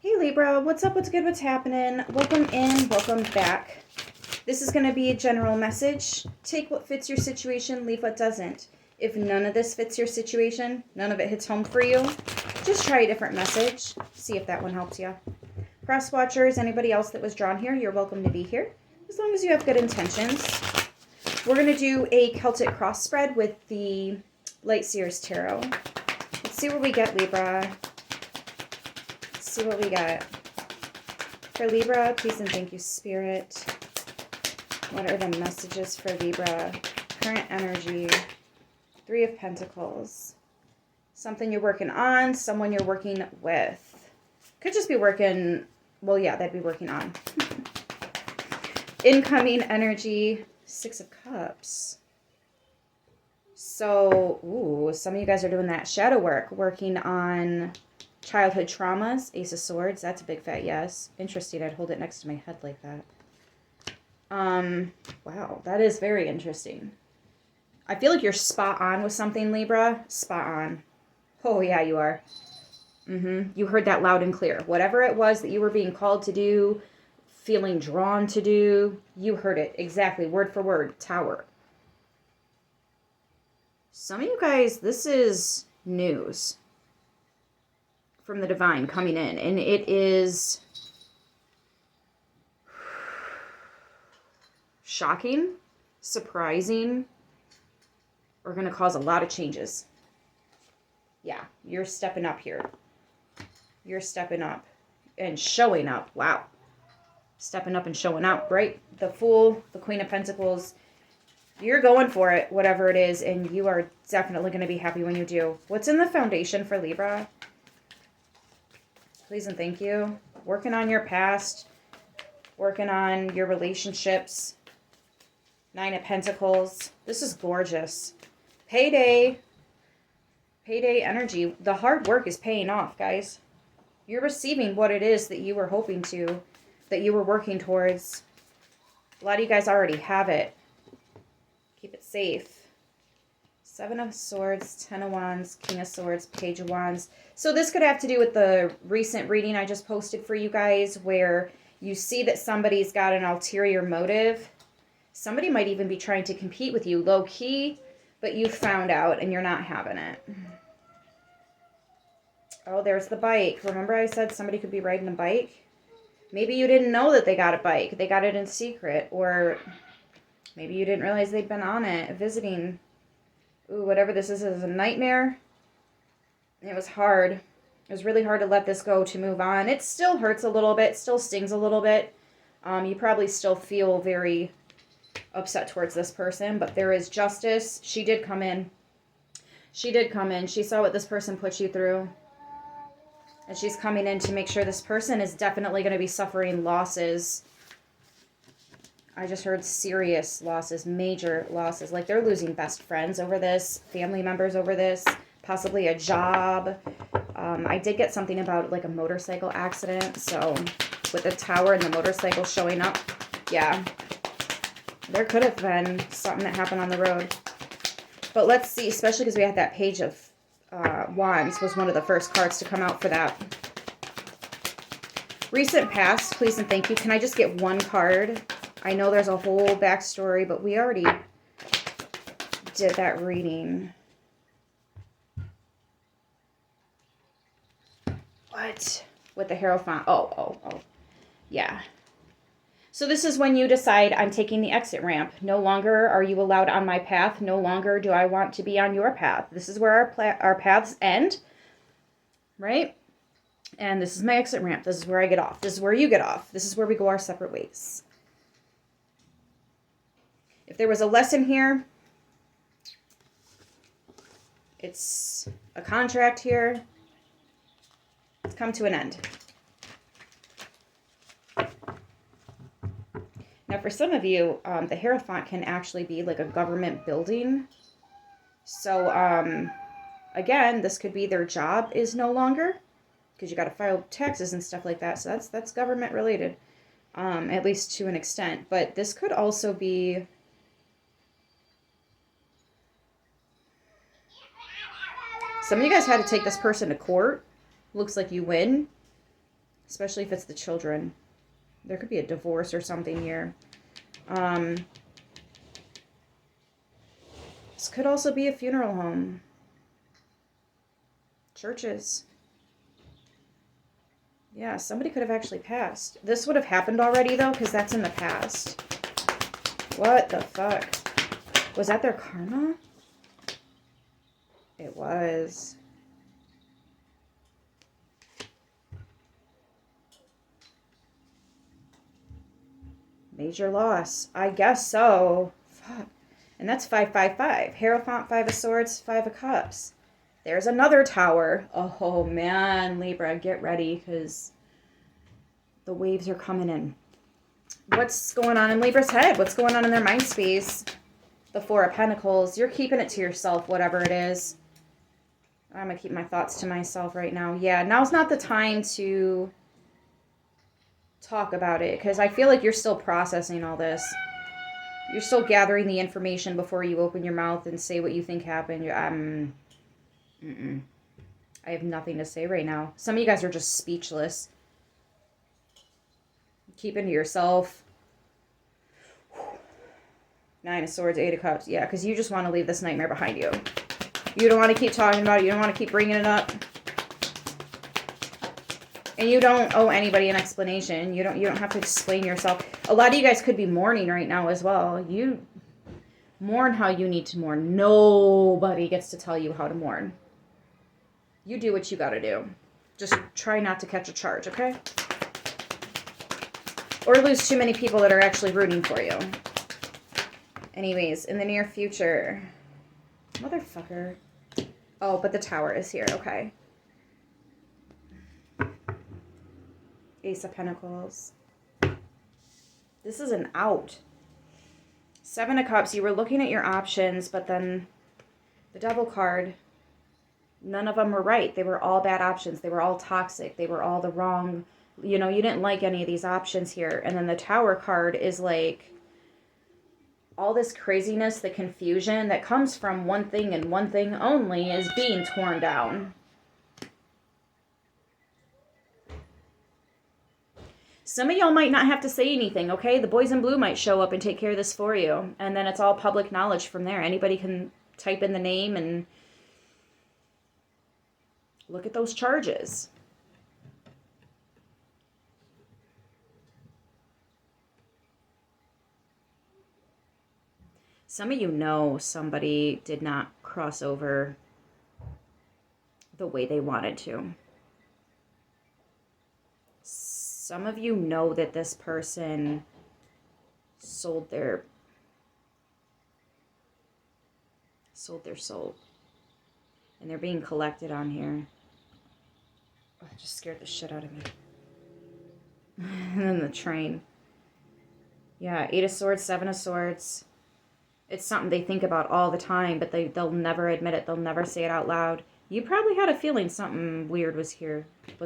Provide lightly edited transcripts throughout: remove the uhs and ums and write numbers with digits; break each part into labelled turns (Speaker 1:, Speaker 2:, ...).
Speaker 1: Hey Libra, what's up? What's good? What's happening? Welcome in, welcome back. This is going to be a general message. Take what fits your situation, leave what doesn't. If none of this fits your situation, none of it hits home for you, just try a different message. See if that one helps you. Cross watchers, anybody else that was drawn here, you're welcome to be here, as long as you have good intentions. We're going to do a Celtic cross spread with the Light Seers Tarot. Let's see what we get, Libra. See what we got. For Libra, please and thank you, Spirit. What are the messages for Libra? Current energy. Three of Pentacles. Something you're working on, someone you're working with. Could just be working, well, yeah, that'd be working on. Incoming energy. Six of Cups. So, ooh, some of you guys are doing that shadow work, working on childhood traumas. Ace of Swords, that's a big fat yes. Interesting, I'd hold it next to my head like that. Wow, that is very interesting. I feel like you're spot on with something, Libra. Spot on. Oh, yeah, you are. You heard that loud and clear. Whatever it was that you were being called to do, feeling drawn to do, you heard it exactly, word for word. Tower. Some of you guys, this is news from the divine coming in, and it is shocking, surprising, or going to cause a lot of changes. Yeah, you're stepping up here. You're stepping up and showing up. Wow. Stepping up and showing up, right? The Fool, the Queen of Pentacles. You're going for it, whatever it is, and you are definitely going to be happy when you do. What's in the foundation for Libra? Please and thank you. Working on your past. Working on your relationships. Nine of Pentacles. This is gorgeous. Payday. Payday energy. The hard work is paying off, guys. You're receiving what it is that you were hoping to, that you were working towards. A lot of you guys already have it. Keep it safe. Seven of Swords, Ten of Wands, King of Swords, Page of Wands. So this could have to do with the recent reading I just posted for you guys, where you see that somebody's got an ulterior motive. Somebody might even be trying to compete with you low-key, but you found out and you're not having it. Oh, there's the bike. Remember I said somebody could be riding a bike? Maybe you didn't know that they got a bike. They got it in secret. Or maybe you didn't realize they'd been on it, visiting. Ooh, whatever this is a nightmare. It was hard. It was really hard to let this go, to move on. It still hurts a little bit, still stings a little bit. You probably still feel very upset towards this person, but there is justice. She did come in. She did come in. She saw what this person put you through. And she's coming in to make sure this person is definitely going to be suffering losses. I just heard serious losses, major losses. Like they're losing best friends over this, family members over this, possibly a job. I did get something about like a motorcycle accident. So with the tower and the motorcycle showing up, yeah, there could have been something that happened on the road. But let's see, especially because we had that Page of Wands was one of the first cards to come out for that. Recent past, please and thank you. Can I just get one card? I know there's a whole backstory, but we already did that reading. What? With the Hierophant. Oh. Yeah. So this is when you decide, I'm taking the exit ramp. No longer are you allowed on my path. No longer do I want to be on your path. This is where our paths end, right? And this is my exit ramp. This is where I get off. This is where you get off. This is where we go our separate ways. If there was a lesson here, it's a contract here. It's come to an end. Now, for some of you, the Hierophant can actually be like a government building. So, again, this could be their job is no longer, because you got to file taxes and stuff like that. So that's government related, at least to an extent. But this could also be some of you guys had to take this person to court. Looks like you win. especially if it's the children. There could be a divorce or something here. This could also be a funeral home. Churches. Yeah, somebody could have actually passed. This would have happened already, though, because that's in the past. What the fuck? Was that their karma? It was. Major loss. I guess so. Fuck. And that's 555. Hierophant, 5 of Swords, 5 of Cups. There's another tower. Oh, man, Libra, get ready, because the waves are coming in. What's going on in Libra's head? What's going on in their mind space? The 4 of Pentacles. You're keeping it to yourself, whatever it is. I'm going to keep my thoughts to myself right now. Yeah, now's not the time to talk about it, because I feel like you're still processing all this. You're still gathering the information before you open your mouth and say what you think happened. I have nothing to say right now. Some of you guys are just speechless. Keep it to yourself. 9 of Swords, 8 of Cups. Yeah, because you just want to leave this nightmare behind you. You don't want to keep talking about it. You don't want to keep bringing it up. And you don't owe anybody an explanation. You don't have to explain yourself. A lot of you guys could be mourning right now as well. You mourn how you need to mourn. Nobody gets to tell you how to mourn. You do what you got to do. Just try not to catch a charge, okay? Or lose too many people that are actually rooting for you. Anyways, in the near future. Motherfucker. Oh, but the tower is here. Okay. Ace of Pentacles. This is an out. 7 of Cups. You were looking at your options, but then the Devil card, none of them were right. They were all bad options. They were all toxic. They were all the wrong, you know, you didn't like any of these options here. And then the Tower card is like all this craziness, the confusion that comes from one thing and one thing only is being torn down. Some of y'all might not have to say anything, okay? The boys in blue might show up and take care of this for you. And then it's all public knowledge from there. Anybody can type in the name and look at those charges. Some of you know somebody did not cross over the way they wanted to. Some of you know that this person sold their soul. And they're being collected on here. Oh, it just scared the shit out of me. And then the train. Yeah, 8 of Swords, 7 of Swords. It's something they think about all the time, but they'll never admit it. They'll never say it out loud. You probably had a feeling something weird was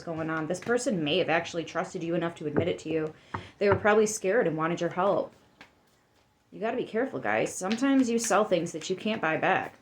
Speaker 1: going on. This person may have actually trusted you enough to admit it to you. They were probably scared and wanted your help. You got to be careful, guys. Sometimes you sell things that you can't buy back.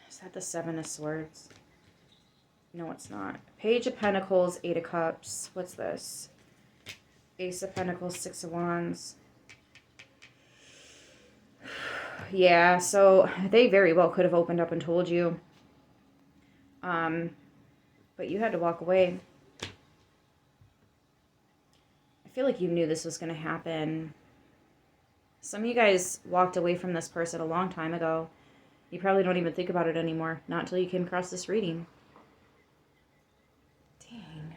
Speaker 1: Is that the 7 of Swords? No, it's not. Page of Pentacles, 8 of Cups. What's this? Ace of Pentacles, 6 of Wands. Yeah, so they very well could have opened up and told you. But you had to walk away. I feel like you knew this was going to happen. Some of you guys walked away from this person a long time ago. You probably don't even think about it anymore. Not until you came across this reading. Dang.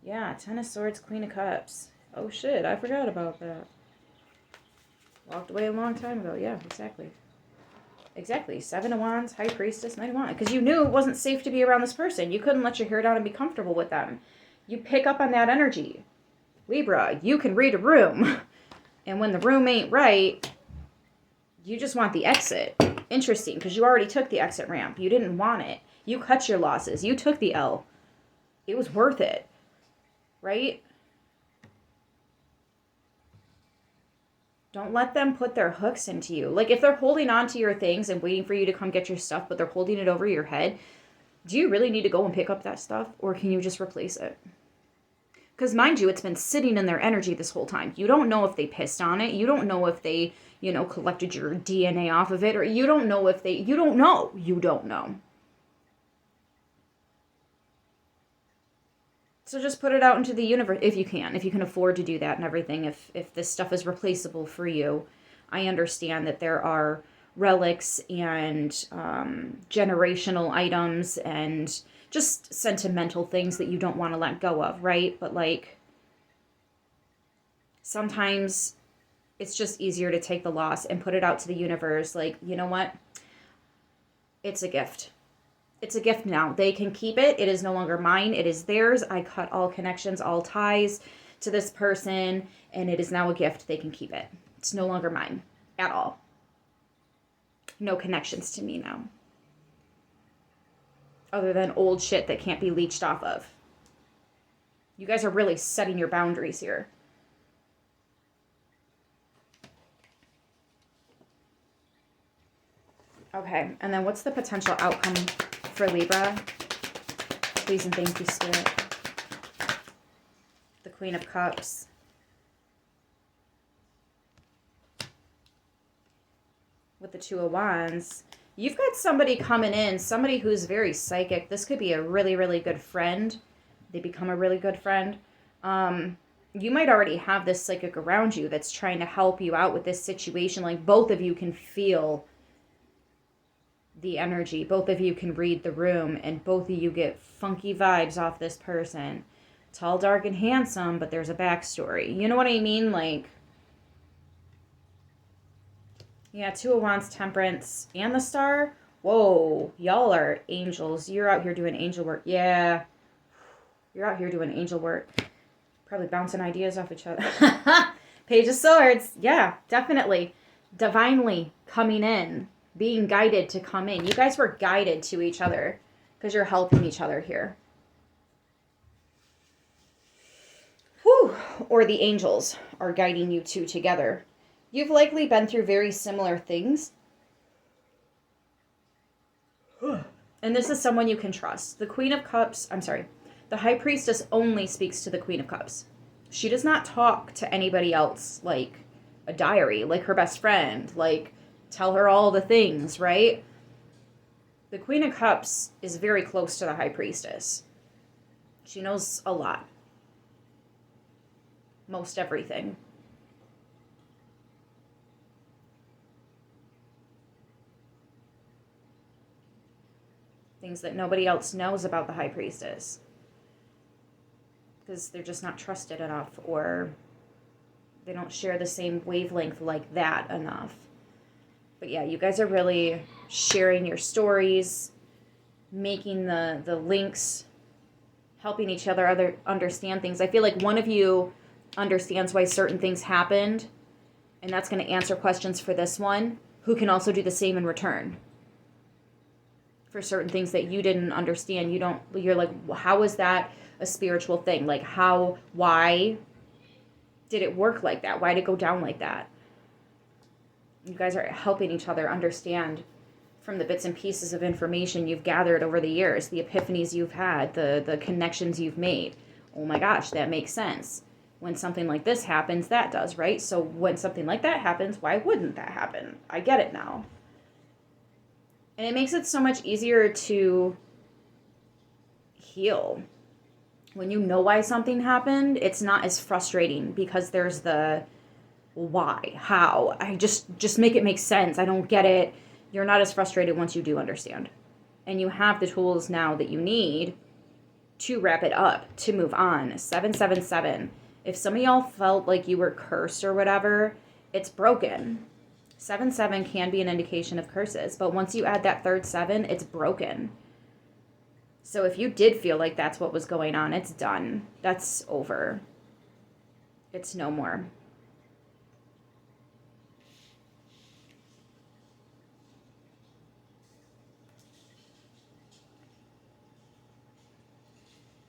Speaker 1: Yeah, 10 of Swords, Queen of Cups. Oh shit, I forgot about that. Walked away a long time ago. Yeah, exactly. Exactly. 7 of Wands, High Priestess, 9 of Wands. Because you knew it wasn't safe to be around this person. You couldn't let your hair down and be comfortable with them. You pick up on that energy. Libra, you can read a room. And when the room ain't right, you just want the exit. Interesting, because you already took the exit ramp. You didn't want it. You cut your losses. You took the L. It was worth it. Right? Don't let them put their hooks into you. Like, if they're holding on to your things and waiting for you to come get your stuff, but they're holding it over your head, Do you really need to go and pick up that stuff, or can you just replace it? Because mind you, it's been sitting in their energy this whole time. You don't know if they pissed on it. You don't know if they, collected your DNA off of it, or you don't know if they, you don't know. You don't know. So just put it out into the universe if you can afford to do that and everything. If this stuff is replaceable for you, I understand that there are relics and generational items and just sentimental things that you don't want to let go of, right? But like, sometimes it's just easier to take the loss and put it out to the universe. Like, you know what? It's a gift. It's a gift now. They can keep it. It is no longer mine. It is theirs. I cut all connections, all ties to this person, and it is now a gift. They can keep it. It's no longer mine at all. No connections to me now. Other than old shit that can't be leached off of. You guys are really setting your boundaries here. Okay, and then what's the potential outcome for Libra? Please and thank you, Spirit. The Queen of Cups. With the Two of Wands. You've got somebody coming in, somebody who's very psychic. This could be a really, really good friend. They become a really good friend. You might already have this psychic around you that's trying to help you out with this situation. Like, both of you can feel the energy. Both of you can read the room, and both of you get funky vibes off this person. Tall, dark, and handsome, but there's a backstory. You know what I mean? Like, yeah, Two of Wands, Temperance, and the Star. Whoa, y'all are angels. You're out here doing angel work. Yeah, you're out here doing angel work. Probably bouncing ideas off each other. Page of Swords. Yeah, definitely. Divinely coming in. Being guided to come in. You guys were guided to each other because you're helping each other here. Whew. Or the angels are guiding you two together. You've likely been through very similar things. And this is someone you can trust. The Queen of Cups, the High Priestess only speaks to the Queen of Cups. She does not talk to anybody else like a diary, like her best friend, like tell her all the things, right? The Queen of Cups is very close to the High Priestess. She knows a lot. Most everything. Things that nobody else knows about the High Priestess. Because they're just not trusted enough, or they don't share the same wavelength like that enough. But yeah, you guys are really sharing your stories, making the links, helping each other understand things. I feel like one of you understands why certain things happened, and that's going to answer questions for this one, who can also do the same in return. For certain things that you didn't understand, you're like, well, how is that a spiritual thing? Like, why did it work like that? Why did it go down like that? You guys are helping each other understand from the bits and pieces of information you've gathered over the years, the epiphanies you've had, the connections you've made. Oh my gosh, that makes sense. When something like this happens, that does, right? So when something like that happens, why wouldn't that happen? I get it now. And it makes it so much easier to heal. When you know why something happened, it's not as frustrating because there's the why, how. I just make it make sense. I don't get it. You're not as frustrated once you do understand. And you have the tools now that you need to wrap it up, to move on. 777. If some of y'all felt like you were cursed or whatever, it's broken. 7-7 can be an indication of curses, but once you add that third 7, it's broken. So if you did feel like that's what was going on, it's done. That's over. It's no more.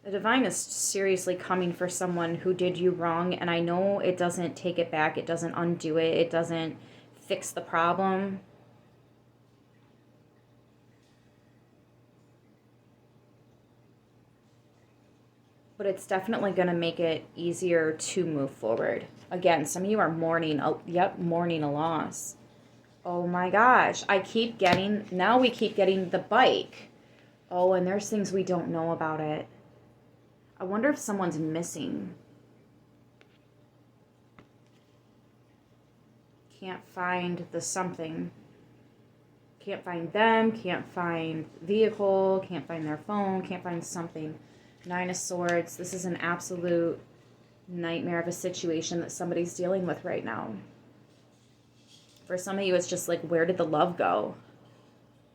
Speaker 1: The divine is seriously coming for someone who did you wrong, and I know it doesn't take it back, it doesn't undo it, it doesn't fix the problem. But it's definitely going to make it easier to move forward. Again, some of you are mourning, mourning a loss. Oh my gosh, now we keep getting the bike. Oh, and there's things we don't know about it. I wonder if someone's missing. Can't find the something. Can't find them, can't find vehicle, can't find their phone, can't find something. 9 of Swords. This is an absolute nightmare of a situation that somebody's dealing with right now. For some of you, it's just like, where did the love go?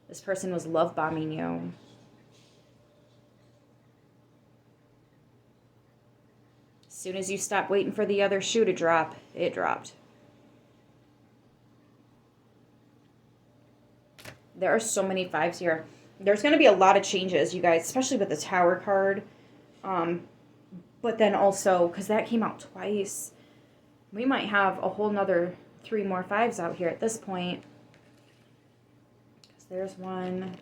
Speaker 1: This person was love bombing you. As soon as you stop waiting for the other shoe to drop, it dropped. There are so many 5s here. There's going to be a lot of changes, you guys, especially with the Tower card. But then also, because that came out twice, we might have a whole nother 3 more 5s out here at this point. Because there's one.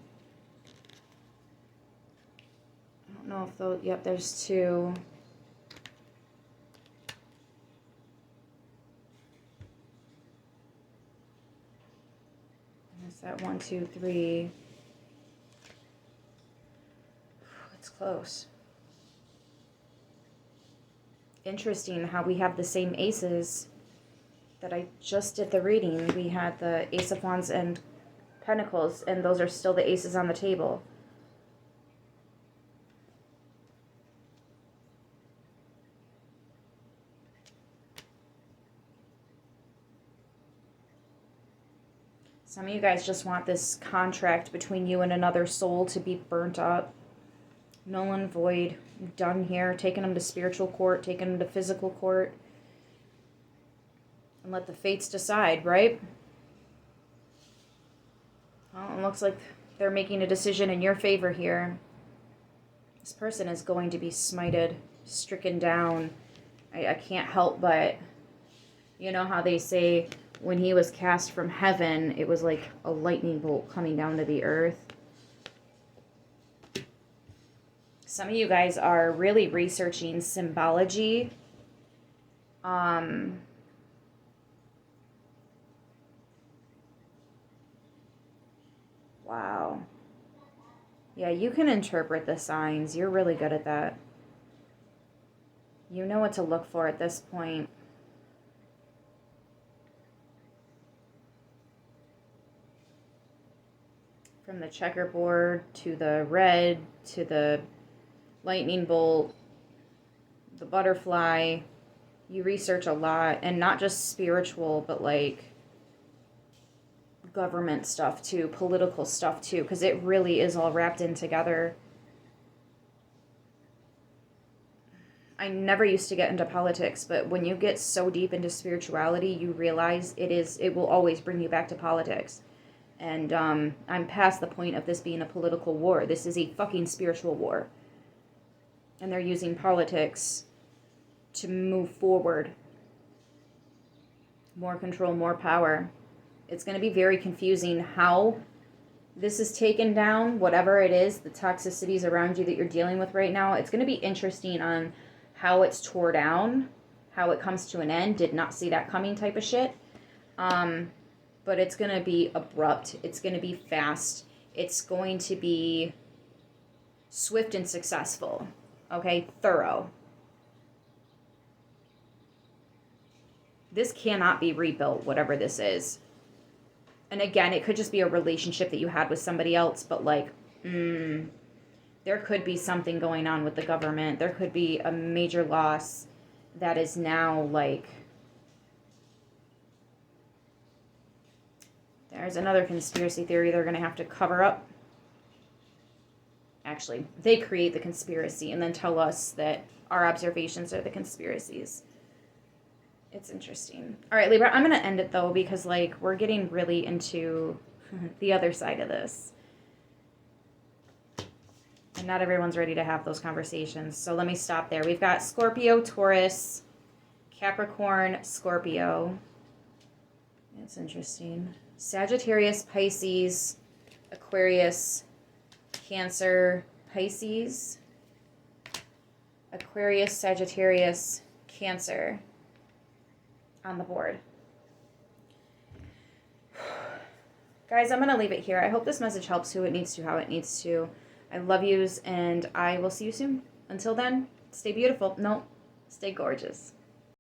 Speaker 1: I don't know if those, yep, there's 2. There's that 1, 2, 3. It's close. Interesting how we have the same aces that I just did the reading. We had the Ace of Wands and Pentacles, and those are still the aces on the table. Some of you guys just want this contract between you and another soul to be burnt up. Null and void. Done here. Taking them to spiritual court. Taking them to physical court. And let the fates decide, right? Well, it looks like they're making a decision in your favor here. This person is going to be smited, stricken down. I can't help but, you know how they say when he was cast from heaven, it was like a lightning bolt coming down to the earth. Some of you guys are really researching symbology. Wow. Yeah, you can interpret the signs. You're really good at that. You know what to look for at this point. From the checkerboard to the red to the lightning bolt, the butterfly. You research a lot, and not just spiritual, but like government stuff too, political stuff too, because it really is all wrapped in together. I never used to get into politics, but when you get so deep into spirituality, you realize it will always bring you back to politics. And I'm past the point of this being a political war. This is a fucking spiritual war. And they're using politics to move forward. More control, more power. It's going to be very confusing how this is taken down, whatever it is, the toxicities around you that you're dealing with right now. It's going to be interesting on how it's tore down, how it comes to an end. Did not see that coming type of shit. But it's going to be abrupt. It's going to be fast. It's going to be swift and successful. Okay? Thorough. This cannot be rebuilt, whatever this is. And again, it could just be a relationship that you had with somebody else, but like, there could be something going on with the government. There could be a major loss that is now like, there's another conspiracy theory they're going to have to cover up. Actually, they create the conspiracy and then tell us that our observations are the conspiracies. It's interesting. All right, Libra, I'm going to end it, though, because, like, we're getting really into the other side of this. And not everyone's ready to have those conversations. So let me stop there. We've got Scorpio, Taurus, Capricorn, Scorpio. That's interesting. Sagittarius, Pisces, Aquarius, Cancer, Pisces. Aquarius, Sagittarius, Cancer on the board. Guys, I'm going to leave it here. I hope this message helps who it needs to, how it needs to. I love yous, and I will see you soon. Until then, stay beautiful. No, stay gorgeous.